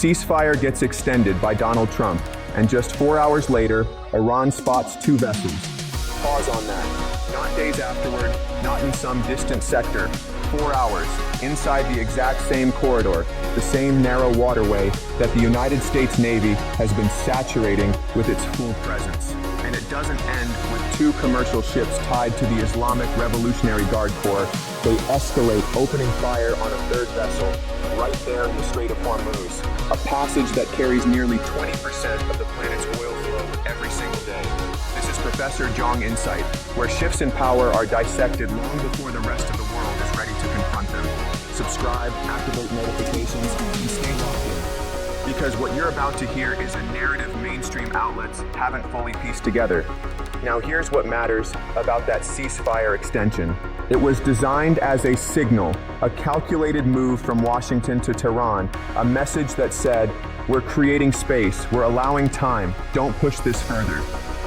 ceasefire gets extended by Donald Trump, and just 4 hours later, Iran spots 2 vessels. Pause on that. Not days afterward, not in some distant sector. 4 hours, inside the exact same corridor, the same narrow waterway that the United States Navy has been saturating with its full presence. And it doesn't end with 2 commercial ships tied to the Islamic Revolutionary Guard Corps. They escalate, opening fire on a 3rd vessel right there in the Strait of Hormuz, a passage that carries nearly 20% of the planet's oil flow every single day. This is Professor Jiang Insight, where shifts in power are dissected long before the rest of the world is ready to confront them. Subscribe, activate notifications, and stay locked in. Because what you're about to hear is a narrative mainstream outlets haven't fully pieced together. Now here's what matters about that ceasefire extension. It was designed as a signal, a calculated move from Washington to Tehran, a message that said, we're creating space, we're allowing time, don't push this further.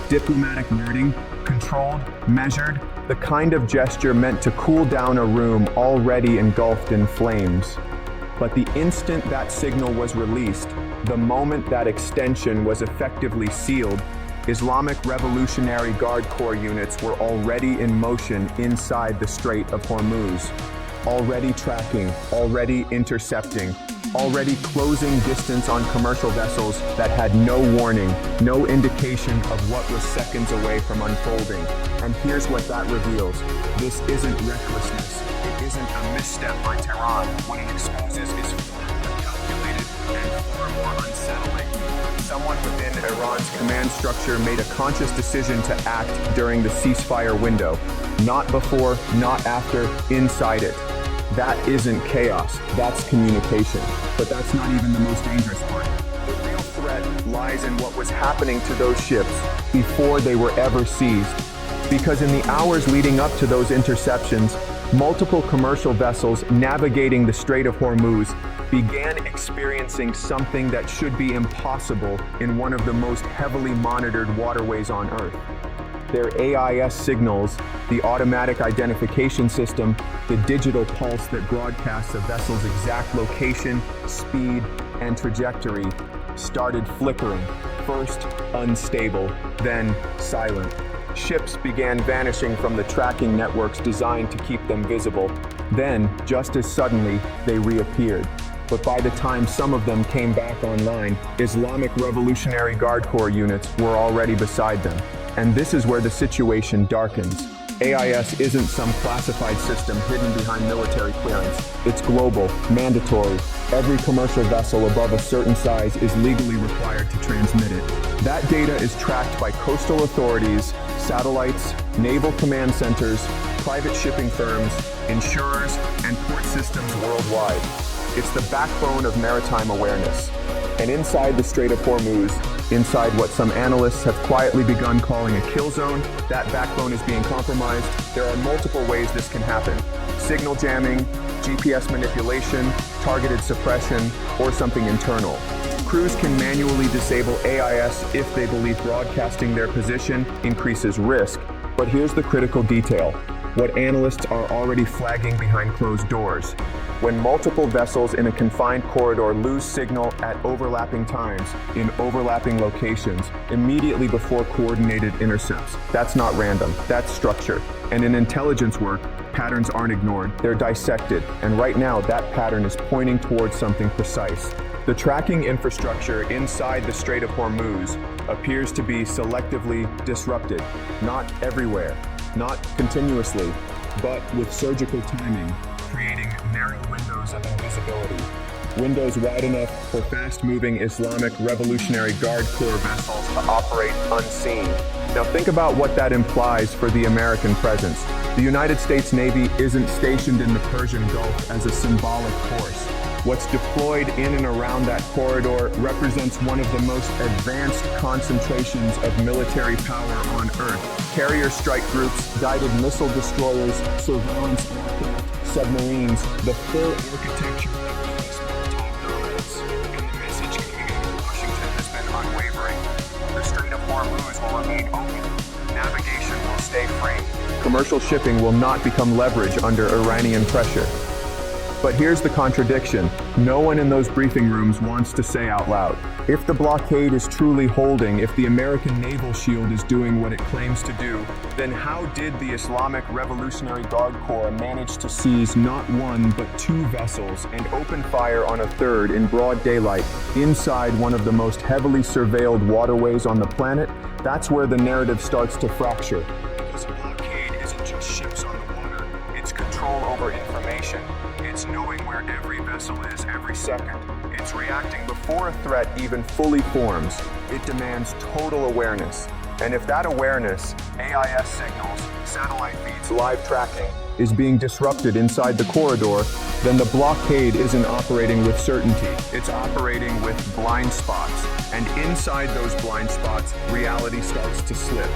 Diplomatic wording, controlled, measured, the kind of gesture meant to cool down a room already engulfed in flames. But the instant that signal was released, the moment that extension was effectively sealed, Islamic Revolutionary Guard Corps units were already in motion inside the Strait of Hormuz, already tracking, already intercepting, already closing distance on commercial vessels that had no warning, no indication of what was seconds away from unfolding. And here's what that reveals. This isn't recklessness. It isn't a misstep by Tehran. What it exposes is far more calculated and far more unsettling. Someone within Iran's command structure made a conscious decision to act during the ceasefire window. Not before, not after, inside it. That isn't chaos, that's communication. But that's not even the most dangerous part. The real threat lies in what was happening to those ships before they were ever seized. Because in the hours leading up to those interceptions, multiple commercial vessels navigating the Strait of Hormuz began experiencing something that should be impossible in one of the most heavily monitored waterways on Earth. Their AIS signals, the automatic identification system, the digital pulse that broadcasts a vessel's exact location, speed, and trajectory, started flickering, first unstable, then silent. Ships began vanishing from the tracking networks designed to keep them visible. Then, just as suddenly, they reappeared. But by the time some of them came back online, Islamic Revolutionary Guard Corps units were already beside them. And this is where the situation darkens. AIS isn't some classified system hidden behind military clearance. It's global, mandatory. Every commercial vessel above a certain size is legally required to transmit it. That data is tracked by coastal authorities, satellites, naval command centers, private shipping firms, insurers, and port systems worldwide. It's the backbone of maritime awareness. And inside the Strait of Hormuz, inside what some analysts have quietly begun calling a kill zone, that backbone is being compromised. There are multiple ways this can happen. Signal jamming, GPS manipulation, targeted suppression, or something internal. Crews can manually disable AIS if they believe broadcasting their position increases risk. But here's the critical detail. What analysts are already flagging behind closed doors. When multiple vessels in a confined corridor lose signal at overlapping times, in overlapping locations, immediately before coordinated intercepts. That's not random, that's structure. And in intelligence work, patterns aren't ignored, they're dissected. And right now, that pattern is pointing towards something precise. The tracking infrastructure inside the Strait of Hormuz appears to be selectively disrupted. Not everywhere, not continuously, but with surgical timing, creating narrow windows of invisibility. Windows wide enough for fast-moving Islamic Revolutionary Guard Corps vessels to operate unseen. Now think about what that implies for the American presence. The United States Navy isn't stationed in the Persian Gulf as a symbolic force. What's deployed in and around that corridor represents one of the most advanced concentrations of military power on Earth. Carrier strike groups, guided missile destroyers, surveillance aircraft, submarines, the full architecture of U.S. maritime dominance. And the message coming out of Washington has been unwavering. The Strait of Hormuz will remain open. Navigation will stay free. Commercial shipping will not become leverage under Iranian pressure. But here's the contradiction. No one in those briefing rooms wants to say out loud. If the blockade is truly holding, if the American naval shield is doing what it claims to do, then how did the Islamic Revolutionary Guard Corps manage to seize not one but two vessels and open fire on a third in broad daylight inside one of the most heavily surveilled waterways on the planet? That's where the narrative starts to fracture. Because a blockade isn't just ships on the water, it's control over information. It's knowing where every vessel is every second. It's reacting before a threat even fully forms. It demands total awareness. And if that awareness, AIS signals, satellite feeds, live tracking, is being disrupted inside the corridor, then the blockade isn't operating with certainty. It's operating with blind spots. And inside those blind spots, reality starts to slip.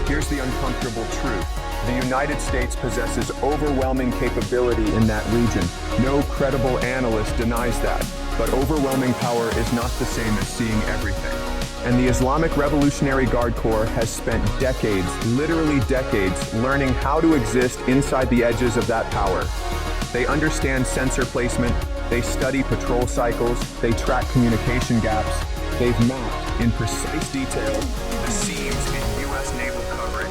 Here's the uncomfortable truth. The United States possesses overwhelming capability in that region. No credible analyst denies that. But overwhelming power is not the same as seeing everything. And the Islamic Revolutionary Guard Corps has spent decades, literally decades, learning how to exist inside the edges of that power. They understand sensor placement, they study patrol cycles, they track communication gaps, they've mapped in precise detail the seams in U.S. naval coverage.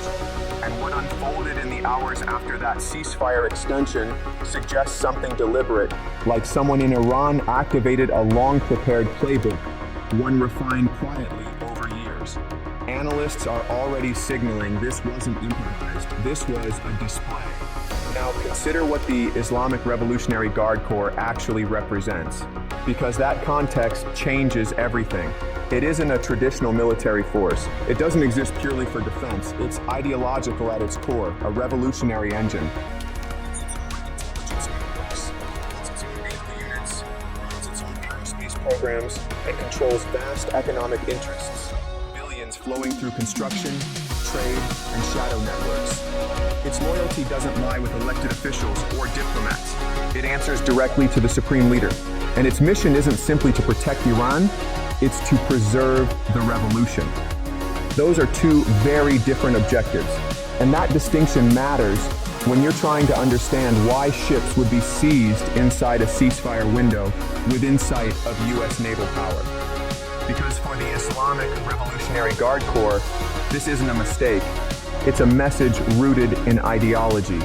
And what unfolded in the hours after that ceasefire extension suggests something deliberate, like someone in Iran activated a long-prepared playbook, one refined quietly over years. Analysts are already signaling this wasn't improvised, this was a display. Now consider what the Islamic Revolutionary Guard Corps actually represents, because that context changes everything. It isn't a traditional military force. It doesn't exist purely for defense. It's ideological at its core, a revolutionary engine. Programs and controls vast economic interests, billions flowing through construction, trade, and shadow networks. Its loyalty doesn't lie with elected officials or diplomats. It answers directly to the supreme leader. And its mission isn't simply to protect Iran, it's to preserve the revolution. Those are two very different objectives. And that distinction matters when you're trying to understand why ships would be seized inside a ceasefire window within sight of U.S. naval power. Because for the Islamic Revolutionary Guard Corps, this isn't a mistake. It's a message rooted in ideology.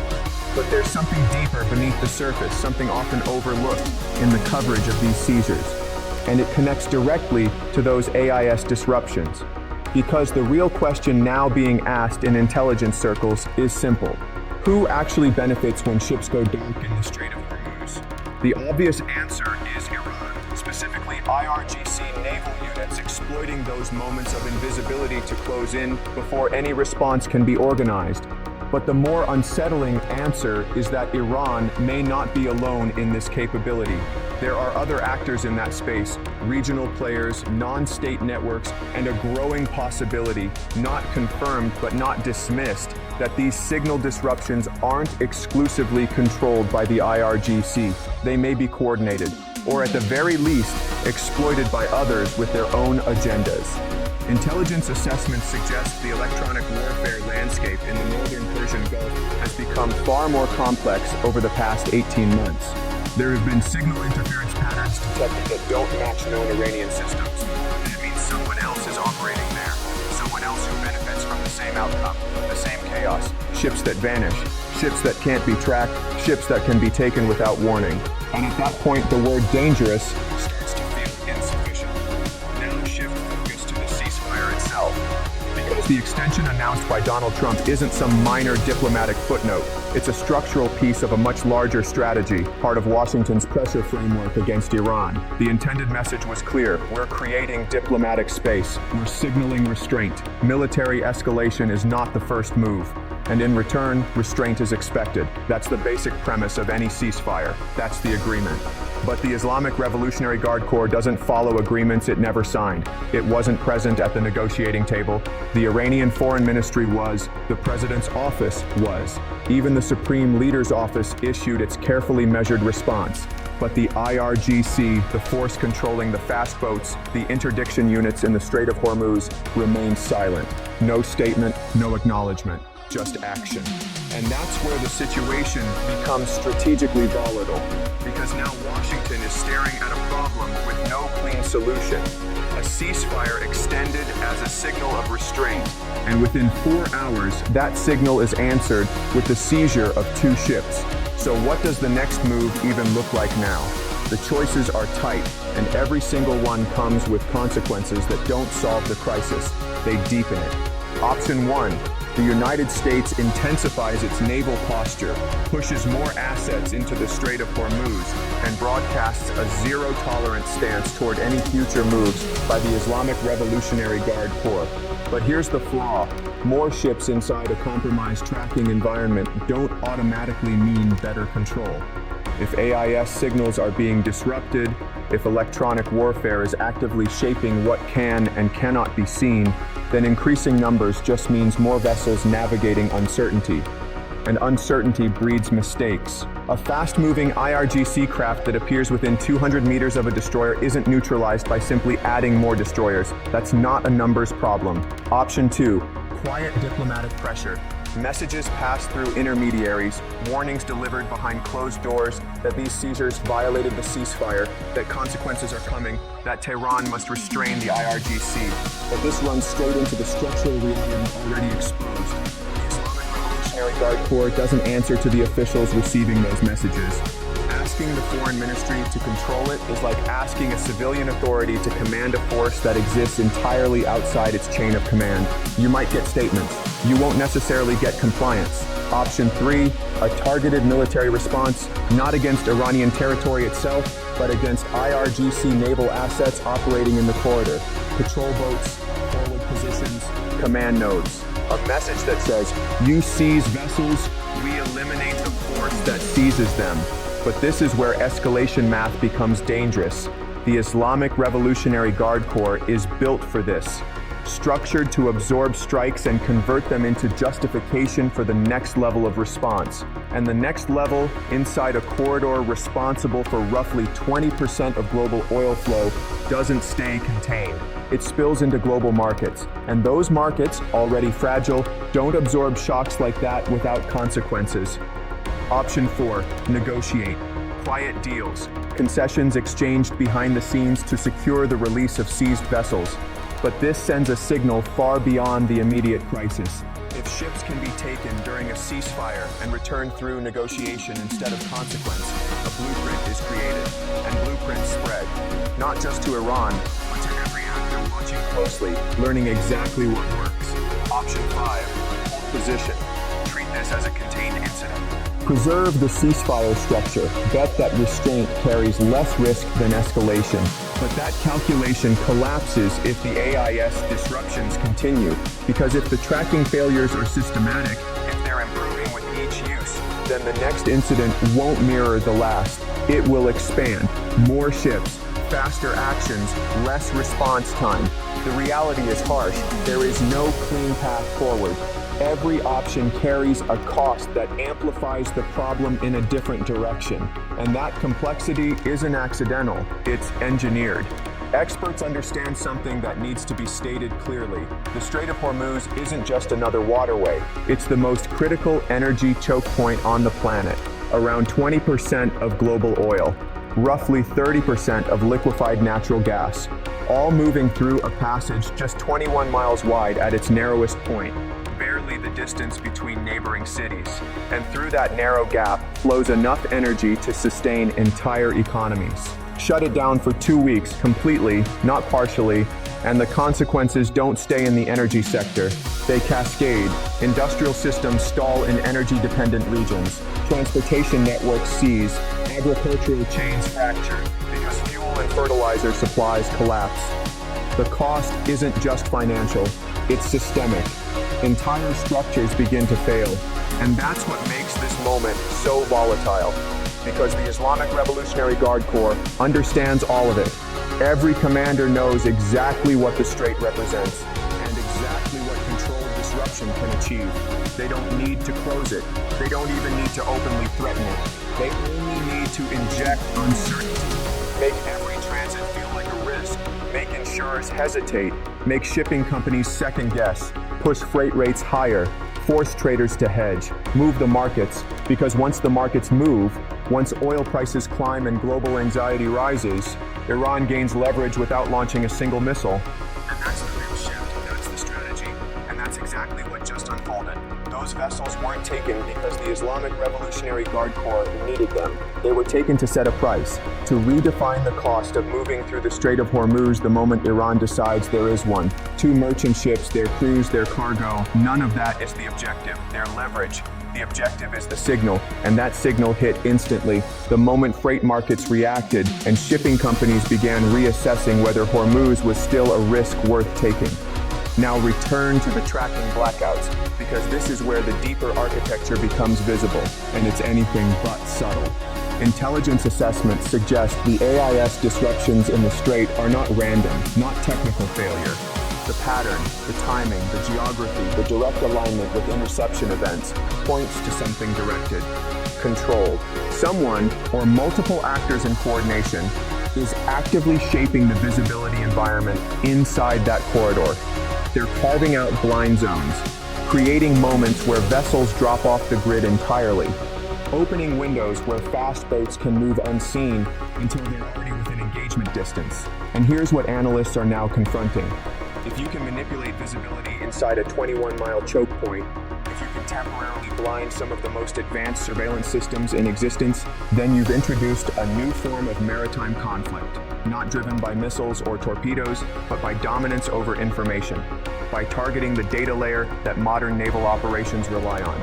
But there's something deeper beneath the surface, something often overlooked in the coverage of these seizures. And it connects directly to those AIS disruptions. Because the real question now being asked in intelligence circles is simple. Who actually benefits when ships go dark in the Strait of Hormuz? The obvious answer is Iran, specifically IRGC naval units exploiting those moments of invisibility to close in before any response can be organized. But the more unsettling answer is that Iran may not be alone in this capability. There are other actors in that space, regional players, non-state networks, and a growing possibility, not confirmed but not dismissed, that these signal disruptions aren't exclusively controlled by the IRGC. They may be coordinated, or at the very least, exploited by others with their own agendas. Intelligence assessments suggest the electronic warfare landscape in the northern Persian Gulf has become far more complex over the past 18 months. There have been signal interference patterns detected that don't match known Iranian systems. And it means someone else is operating there, someone else who benefits from the same outcome, the same chaos. Ships that vanish, ships that can't be tracked, ships that can be taken without warning. And at that point, the word dangerous starts to feel insufficient. Now shift focus to the ceasefire itself. Because the extension announced by Donald Trump isn't some minor diplomatic footnote. It's a structural piece of a much larger strategy, part of Washington's pressure framework against Iran. The intended message was clear. We're creating diplomatic space. We're signaling restraint. Military escalation is not the first move. And in return, restraint is expected. That's the basic premise of any ceasefire. That's the agreement. But the Islamic Revolutionary Guard Corps doesn't follow agreements it never signed. It wasn't present at the negotiating table. The Iranian Foreign Ministry was. The President's office was. Even the Supreme Leader's office issued its carefully measured response. But the IRGC, the force controlling the fast boats, the interdiction units in the Strait of Hormuz, remained silent. No statement, no acknowledgement, just action. And that's where the situation becomes strategically volatile. because now Washington is staring at a problem with no clean solution. A ceasefire extended as a signal of restraint, and within 4 hours, that signal is answered with the seizure of 2 ships. So what does the next move even look like now? The choices are tight, and every single one comes with consequences that don't solve the crisis, they deepen it. Option 1. The United States intensifies its naval posture, pushes more assets into the Strait of Hormuz, and broadcasts a zero-tolerance stance toward any future moves by the Islamic Revolutionary Guard Corps. But here's the flaw. More ships inside a compromised tracking environment don't automatically mean better control. If AIS signals are being disrupted, if electronic warfare is actively shaping what can and cannot be seen, then increasing numbers just means more vessels navigating uncertainty. And uncertainty breeds mistakes. A fast-moving IRGC craft that appears within 200 meters of a destroyer isn't neutralized by simply adding more destroyers. That's not a numbers problem. Option 2. Quiet diplomatic pressure. Messages pass through intermediaries, warnings delivered behind closed doors that these seizures violated the ceasefire, that consequences are coming, that Tehran must restrain the IRGC. But this runs straight into the structural reality already exposed. The Islamic Revolutionary Guard Corps doesn't answer to the officials receiving those messages. Asking the foreign ministry to control it is like asking a civilian authority to command a force that exists entirely outside its chain of command. You might get statements. You won't necessarily get compliance. Option 3, a targeted military response, not against Iranian territory itself, but against IRGC naval assets operating in the corridor. Patrol boats, forward positions, command nodes. A message that says, you seize vessels, we eliminate the force that seizes them. But this is where escalation math becomes dangerous. The Islamic Revolutionary Guard Corps is built for this. Structured to absorb strikes and convert them into justification for the next level of response. And the next level, inside a corridor responsible for roughly 20% of global oil flow, doesn't stay contained. It spills into global markets. And those markets, already fragile, don't absorb shocks like that without consequences. Option 4, negotiate. Quiet deals. Concessions exchanged behind the scenes to secure the release of seized vessels. But this sends a signal far beyond the immediate crisis. If ships can be taken during a ceasefire and returned through negotiation instead of consequence, a blueprint is created, and blueprints spread, not just to Iran, but to every actor watching closely, learning exactly what works. Option 5, hold position. Treat this as a contained incident. Preserve the ceasefire structure. Bet that restraint carries less risk than escalation. But that calculation collapses if the AIS disruptions continue. Because if the tracking failures are systematic, if they're improving with each use, then the next incident won't mirror the last. It will expand. More ships, faster actions, less response time. The reality is harsh. There is no clean path forward. Every option carries a cost that amplifies the problem in a different direction. And that complexity isn't accidental, it's engineered. Experts understand something that needs to be stated clearly. The Strait of Hormuz isn't just another waterway. It's the most critical energy choke point on the planet. Around 20% of global oil, roughly 30% of liquefied natural gas, all moving through a passage just 21 miles wide at its narrowest point. Barely the distance between neighboring cities. And through that narrow gap flows enough energy to sustain entire economies. Shut it down for 2 weeks completely, not partially, and the consequences don't stay in the energy sector. They cascade. Industrial systems stall in energy-dependent regions. Transportation networks seize. Agricultural chains fracture because fuel and fertilizer supplies collapse. The cost isn't just financial, it's systemic. Entire structures begin to fail. And that's what makes this moment so volatile. Because the Islamic Revolutionary Guard Corps understands all of it. Every commander knows exactly what the strait represents and exactly what controlled disruption can achieve. They don't need to close it. They don't even need to openly threaten it. They only need to inject uncertainty. Make every transit feel like a risk. Make insurers hesitate. Make shipping companies second guess. Push freight rates higher. Force traders to hedge. Move the markets. Because once the markets move, Once oil prices climb and global anxiety rises, Iran gains leverage without launching a single missile. And that's the real shift, that's the strategy, and that's exactly what just unfolded. Those vessels weren't taken because the Islamic Revolutionary Guard Corps needed them. They were taken to set a price, to redefine the cost of moving through the Strait of Hormuz the moment Iran decides there is one. 2 merchant ships, their crews, their cargo, none of that is the objective, their leverage. The objective is the signal, and that signal hit instantly, the moment freight markets reacted and shipping companies began reassessing whether Hormuz was still a risk worth taking. Now return to the tracking blackouts, because this is where the deeper architecture becomes visible, and it's anything but subtle. Intelligence assessments suggest the AIS disruptions in the strait are not random, not technical failure. The pattern, the timing, the geography, the direct alignment with interception events points to something directed, controlled. Someone, or multiple actors in coordination, is actively shaping the visibility environment inside that corridor. They're carving out blind zones, creating moments where vessels drop off the grid entirely, opening windows where fast boats can move unseen until they're already within engagement distance. And here's what analysts are now confronting. If you can manipulate visibility inside a 21-mile choke point, if you can temporarily blind some of the most advanced surveillance systems in existence, then you've introduced a new form of maritime conflict, not driven by missiles or torpedoes, but by dominance over information, by targeting the data layer that modern naval operations rely on.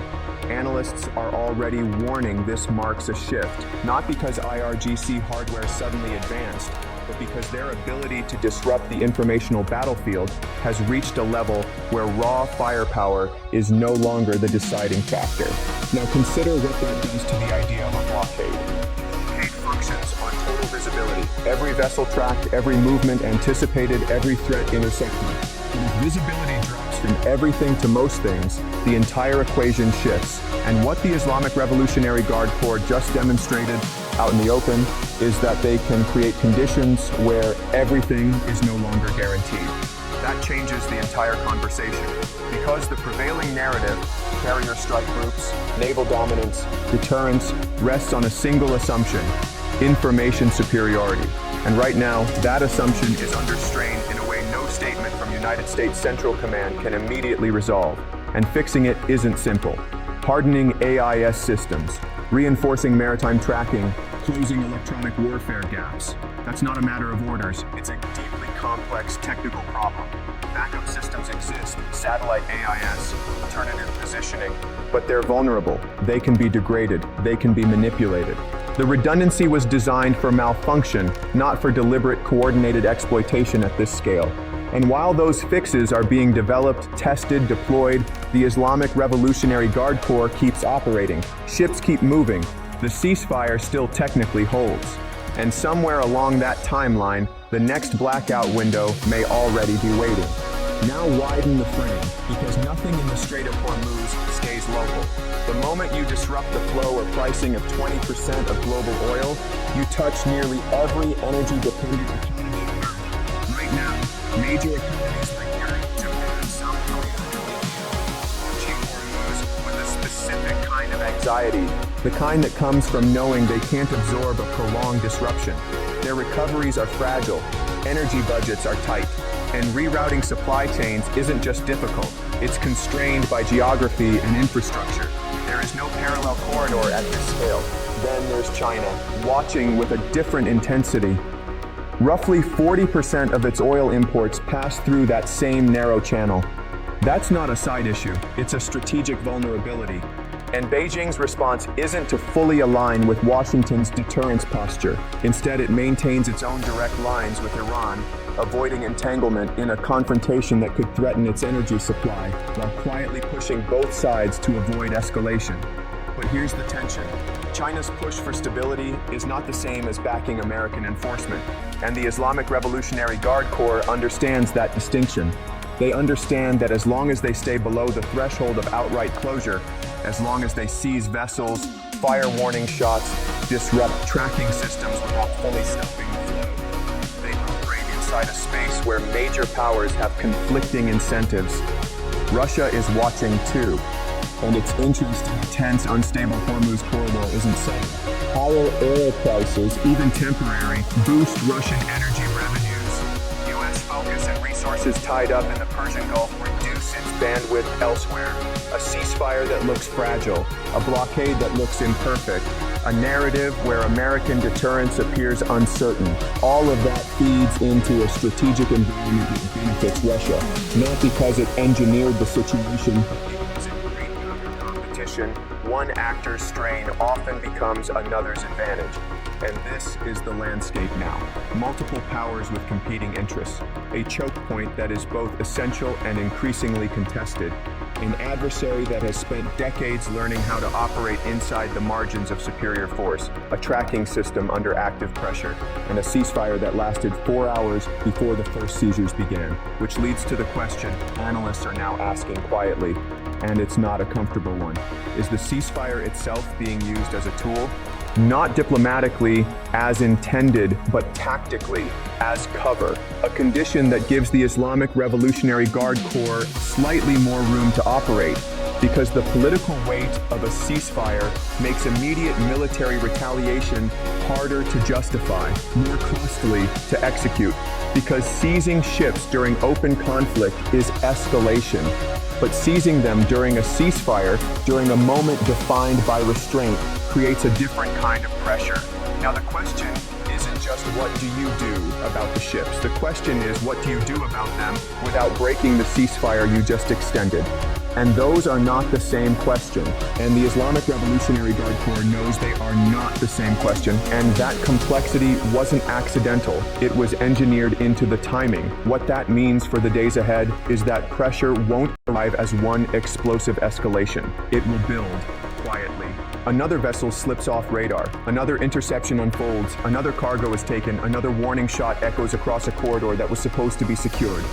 Analysts are already warning this marks a shift, not because IRGC hardware suddenly advanced, but because their ability to disrupt the informational battlefield has reached a level where raw firepower is no longer the deciding factor. Now consider what that does to the idea of a blockade. Blockade functions on total visibility. Every vessel tracked, every movement anticipated, every threat intercepted. But if visibility drops from everything to most things, the entire equation shifts. And what the Islamic Revolutionary Guard Corps just demonstrated out in the open is that they can create conditions where everything is no longer guaranteed. That changes the entire conversation, because the prevailing narrative, carrier strike groups, naval dominance, deterrence, rests on a single assumption: information superiority. And right now, that assumption is under strain in a way no statement from United States Central Command can immediately resolve. And fixing it isn't simple. Hardening AIS systems, reinforcing maritime tracking, closing electronic warfare gaps. That's not a matter of orders. It's a deeply complex technical problem. Backup systems exist, satellite AIS, alternative positioning, but they're vulnerable. They can be degraded. They can be manipulated. The redundancy was designed for malfunction, not for deliberate, coordinated exploitation at this scale. And while those fixes are being developed, tested, deployed, the Islamic Revolutionary Guard Corps keeps operating. Ships keep moving. The ceasefire still technically holds. And somewhere along that timeline, the next blackout window may already be waiting. Now widen the frame, because nothing in the Strait of Hormuz stays local. The moment you disrupt the flow or pricing of 20% of global oil, you touch nearly every energy-dependent economy on Earth. Right now, major economies like Europe, Japan, South Korea, watching Hormuz with a specific kind of anxiety, the kind that comes from knowing they can't absorb a prolonged disruption. Their recoveries are fragile, energy budgets are tight, and rerouting supply chains isn't just difficult, it's constrained by geography and infrastructure. There is no parallel corridor at this scale. Then there's China, watching with a different intensity. Roughly 40% of its oil imports pass through that same narrow channel. That's not a side issue, it's a strategic vulnerability. And Beijing's response isn't to fully align with Washington's deterrence posture. Instead, it maintains its own direct lines with Iran, avoiding entanglement in a confrontation that could threaten its energy supply, while quietly pushing both sides to avoid escalation. But here's the tension. China's push for stability is not the same as backing American enforcement, and the Islamic Revolutionary Guard Corps understands that distinction. They understand that as long as they stay below the threshold of outright closure, as long as they seize vessels, fire warning shots, disrupt tracking systems without fully stopping the flow, they operate inside a space where major powers have conflicting incentives. Russia is watching too. and its interest in the tense, unstable Hormuz corridor isn't safe. Higher oil prices, even temporary, boost Russian energy revenues. U.S. focus and resources tied up in the Persian Gulf reduce its bandwidth elsewhere. A ceasefire that looks fragile, a blockade that looks imperfect, a narrative where American deterrence appears uncertain. All of that feeds into a strategic environment that benefits Russia, not because it engineered the situation, but because it created competition. One actor's strain often becomes another's advantage. And this is the landscape now. Multiple powers with competing interests. A choke point that is both essential and increasingly contested. An adversary that has spent decades learning how to operate inside the margins of superior force. A tracking system under active pressure. And a ceasefire that lasted 4 hours before the first seizures began. Which leads to the question analysts are now asking quietly, and it's not a comfortable one. Is the ceasefire itself being used as a tool? Not diplomatically as intended, but tactically as cover. A condition that gives the Islamic Revolutionary Guard Corps slightly more room to operate, because the political weight of a ceasefire makes immediate military retaliation harder to justify, more costly to execute, because seizing ships during open conflict is escalation. But seizing them during a ceasefire, during a moment defined by restraint, creates a different kind of pressure. Now the question isn't just what do you do about the ships. The question is what do you do about them without breaking the ceasefire you just extended? And those are not the same question. And the Islamic Revolutionary Guard Corps knows they are not the same question. And that complexity wasn't accidental. It was engineered into the timing. What that means for the days ahead is that pressure won't arrive as one explosive escalation. It will build quietly. Another vessel slips off radar. Another interception unfolds. Another cargo is taken. Another warning shot echoes across a corridor that was supposed to be secured.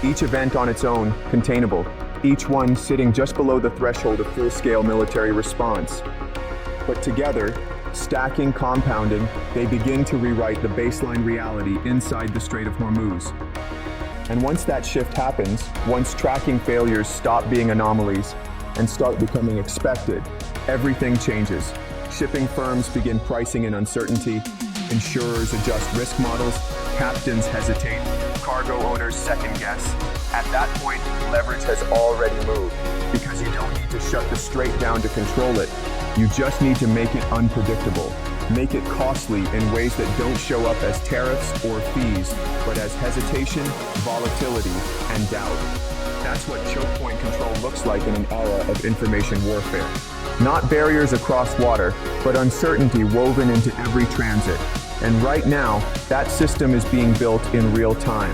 Each event on its own, containable. Each one sitting just below the threshold of full-scale military response. But together, stacking, compounding, they begin to rewrite the baseline reality inside the Strait of Hormuz. And once that shift happens, once tracking failures stop being anomalies and start becoming expected, everything changes. Shipping firms begin pricing in uncertainty, insurers adjust risk models, captains hesitate, cargo owners second guess. At that point, leverage has already moved, because you don't need to shut the strait down to control it. You just need to make it unpredictable. Make it costly in ways that don't show up as tariffs or fees, but as hesitation, volatility, and doubt. That's what choke point control looks like in an era of information warfare. Not barriers across water, but uncertainty woven into every transit. And right now, that system is being built in real time.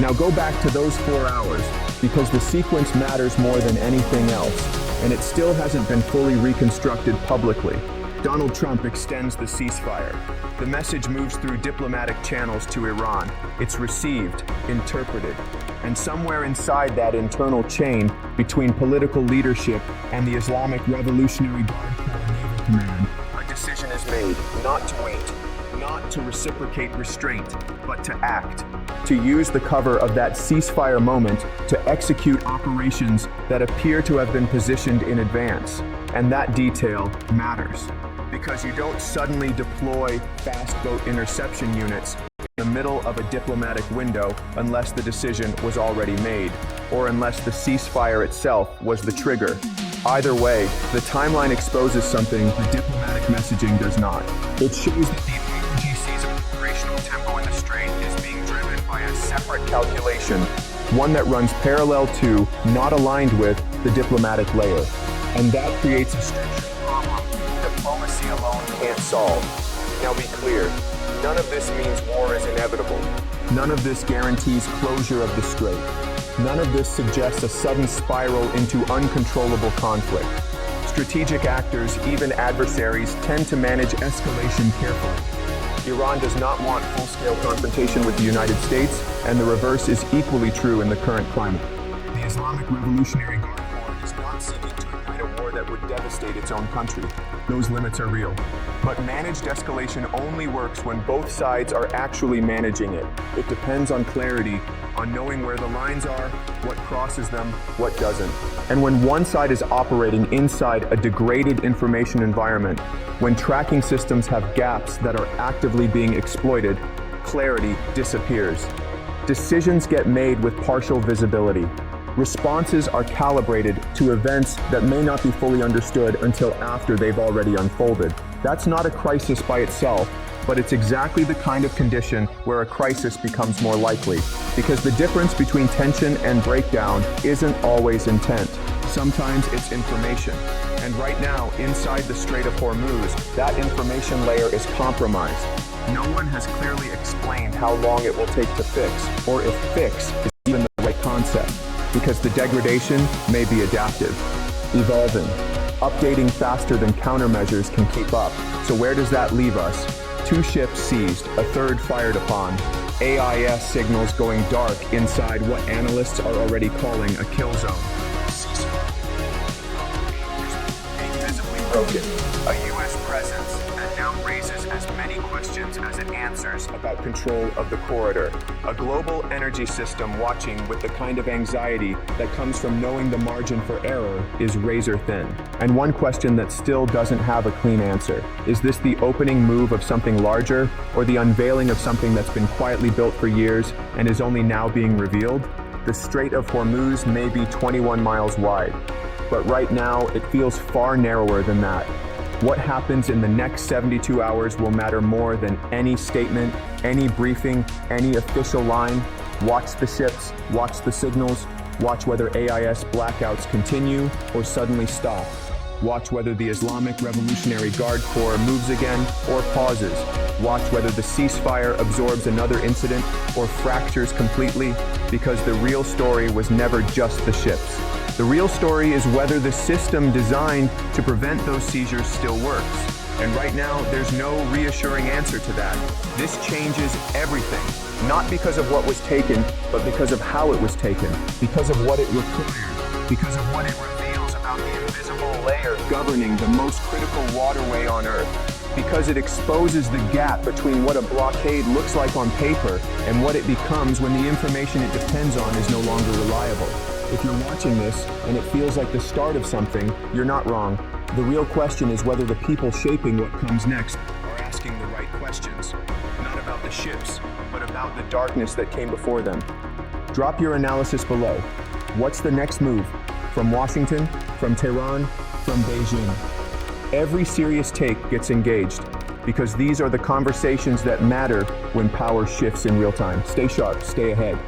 Now go back to those 4 hours, because the sequence matters more than anything else, and it still hasn't been fully reconstructed publicly. Donald Trump extends the ceasefire. The message moves through diplomatic channels to Iran. It's received, interpreted, and somewhere inside that internal chain between political leadership and the Islamic Revolutionary Guard Corps Naval Command, a decision is made not to wait, not to reciprocate restraint, but to act. To use the cover of that ceasefire moment to execute operations that appear to have been positioned in advance. And that detail matters, because you don't suddenly deploy fast boat interception units in the middle of a diplomatic window unless the decision was already made, or unless the ceasefire itself was the trigger. Either way, the timeline exposes something the diplomatic messaging does not. It shows that the IRGC's operational tempo in the strait is being driven by a separate calculation, one that runs parallel to, not aligned with, the diplomatic layer. And that creates a structural problem diplomacy alone can't solve. Now be clear, none of this means war is inevitable. None of this guarantees closure of the strait. None of this suggests a sudden spiral into uncontrollable conflict. Strategic actors, even adversaries, tend to manage escalation carefully. Iran does not want full-scale confrontation with the United States, and the reverse is equally true in the current climate. The Islamic Revolutionary Guard Corps is not seeking to ignite a war that would devastate its own country. Those limits are real. But managed escalation only works when both sides are actually managing it. It depends on clarity, on knowing where the lines are, what crosses them, what doesn't. And when one side is operating inside a degraded information environment, when tracking systems have gaps that are actively being exploited, clarity disappears. Decisions get made with partial visibility. Responses are calibrated to events that may not be fully understood until after they've already unfolded. That's not a crisis by itself, but it's exactly the kind of condition where a crisis becomes more likely. Because the difference between tension and breakdown isn't always intent. Sometimes it's information. And right now, inside the Strait of Hormuz, that information layer is compromised. No one has clearly explained how long it will take to fix, or if fix is even the right concept. Because the degradation may be adaptive, evolving, updating faster than countermeasures can keep up. So where does that leave us? 2 ships seized, a third fired upon. AIS signals going dark inside what analysts are already calling a kill zone. Visibly broken. A U.S. presence that now raises as many questions as it answers about control of the corridor. A global energy system watching with the kind of anxiety that comes from knowing the margin for error is razor thin. And one question that still doesn't have a clean answer. Is this the opening move of something larger, or the unveiling of something that's been quietly built for years and is only now being revealed? The Strait of Hormuz may be 21 miles wide, but right now it feels far narrower than that. What happens in the next 72 hours will matter more than any statement, any briefing, any official line. Watch the ships, watch the signals, watch whether AIS blackouts continue or suddenly stop. Watch whether the Islamic Revolutionary Guard Corps moves again or pauses. Watch whether the ceasefire absorbs another incident or fractures completely, because the real story was never just the ships. The real story is whether the system designed to prevent those seizures still works. And right now, there's no reassuring answer to that. This changes everything, not because of what was taken, but because of how it was taken, because of what it required, because of what it reveals about the invisible layer governing the most critical waterway on Earth, because it exposes the gap between what a blockade looks like on paper and what it becomes when the information it depends on is no longer reliable. If you're watching this and it feels like the start of something, you're not wrong. The real question is whether the people shaping what comes next are asking the right questions. Not about the ships, but about the darkness that came before them. Drop your analysis below. What's the next move? From Washington? From Tehran? From Beijing? Every serious take gets engaged, because these are the conversations that matter when power shifts in real time. Stay sharp, stay ahead.